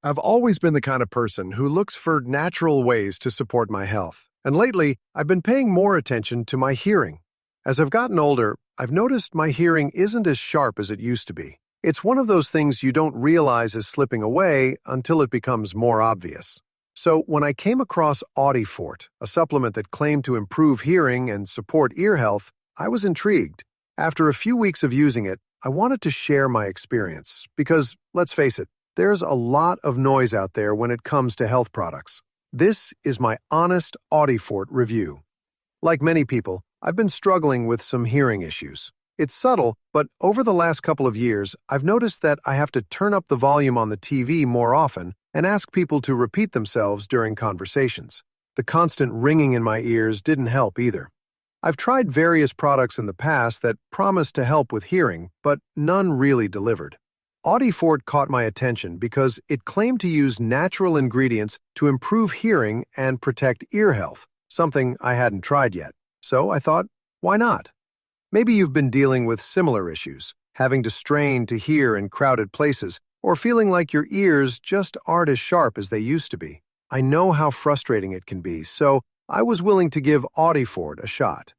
I've always been the kind of person who looks for natural ways to support my health, and lately I've been paying more attention to my hearing. As I've gotten older, I've noticed my hearing isn't as sharp as it used to be. It's one of those things you don't realize is slipping away until it becomes more obvious. So when I came across Audifort, a supplement that claimed to improve hearing and support ear health, I was intrigued. After a few weeks of using it, I wanted to share my experience because, let's face it, there's a lot of noise out there when it comes to health products. This is my honest Audifort review. Like many people, I've been struggling with some hearing issues. It's subtle, but over the last couple of years, I've noticed that I have to turn up the volume on the TV more often and ask people to repeat themselves during conversations. The constant ringing in my ears didn't help either. I've tried various products in the past that promised to help with hearing, but none really delivered. Audifort caught my attention because it claimed to use natural ingredients to improve hearing and protect ear health, something I hadn't tried yet. So I thought, why not? Maybe you've been dealing with similar issues, having to strain to hear in crowded places, or feeling like your ears just aren't as sharp as they used to be. I know how frustrating it can be, so I was willing to give Audifort a shot.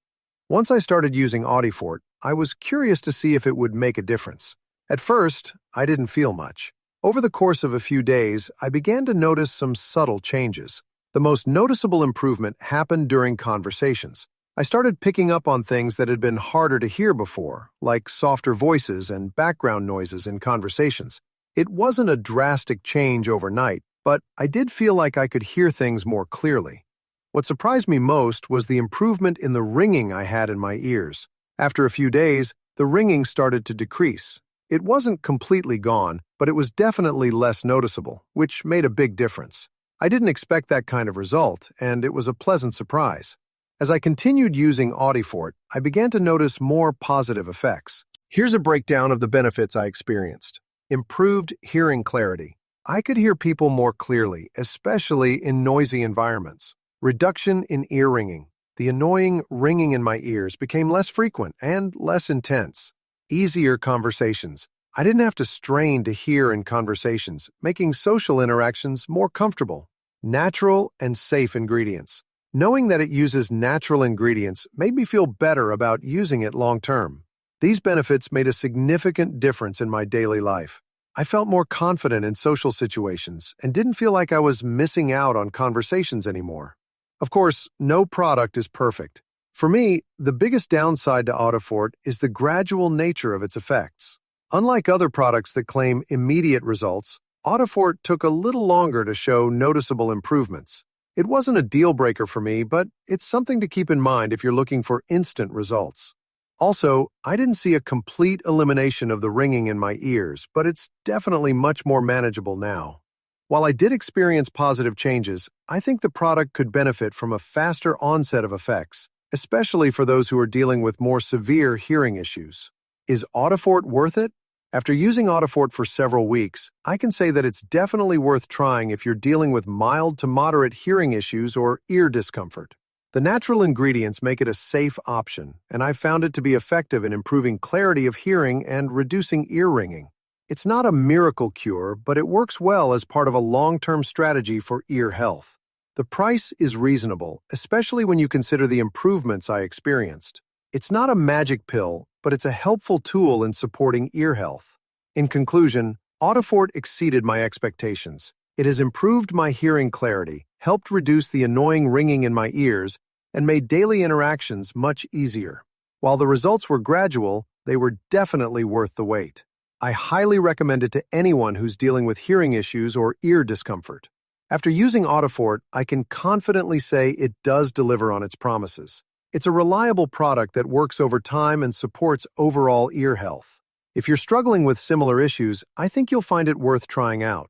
Once I started using Audifort, I was curious to see if it would make a difference. At first, I didn't feel much. Over the course of a few days, I began to notice some subtle changes. The most noticeable improvement happened during conversations. I started picking up on things that had been harder to hear before, like softer voices and background noises in conversations. It wasn't a drastic change overnight, but I did feel like I could hear things more clearly. What surprised me most was the improvement in the ringing I had in my ears. After a few days, the ringing started to decrease. It wasn't completely gone, but it was definitely less noticeable, which made a big difference. I didn't expect that kind of result, and it was a pleasant surprise. As I continued using Audifort, I began to notice more positive effects. Here's a breakdown of the benefits I experienced. Improved hearing clarity. I could hear people more clearly, especially in noisy environments. Reduction in ear ringing. The annoying ringing in my ears became less frequent and less intense. Easier conversations. I didn't have to strain to hear in conversations, making social interactions more comfortable. Natural and safe ingredients. Knowing that it uses natural ingredients made me feel better about using it long term. These benefits made a significant difference in my daily life. I felt more confident in social situations and didn't feel like I was missing out on conversations anymore. Of course, no product is perfect. For me, the biggest downside to Audifort is the gradual nature of its effects. Unlike other products that claim immediate results, Audifort took a little longer to show noticeable improvements. It wasn't a deal breaker for me, but it's something to keep in mind if you're looking for instant results. Also, I didn't see a complete elimination of the ringing in my ears, but it's definitely much more manageable now. While I did experience positive changes, I think the product could benefit from a faster onset of effects, especially for those who are dealing with more severe hearing issues. Is Audifort worth it? After using Audifort for several weeks, I can say that it's definitely worth trying if you're dealing with mild to moderate hearing issues or ear discomfort. The natural ingredients make it a safe option, and I've found it to be effective in improving clarity of hearing and reducing ear ringing. It's not a miracle cure, but it works well as part of a long-term strategy for ear health. The price is reasonable, especially when you consider the improvements I experienced. It's not a magic pill, but it's a helpful tool in supporting ear health. In conclusion, Audifort exceeded my expectations. It has improved my hearing clarity, helped reduce the annoying ringing in my ears, and made daily interactions much easier. While the results were gradual, they were definitely worth the wait. I highly recommend it to anyone who's dealing with hearing issues or ear discomfort. After using Audifort, I can confidently say it does deliver on its promises. It's a reliable product that works over time and supports overall ear health. If you're struggling with similar issues, I think you'll find it worth trying out.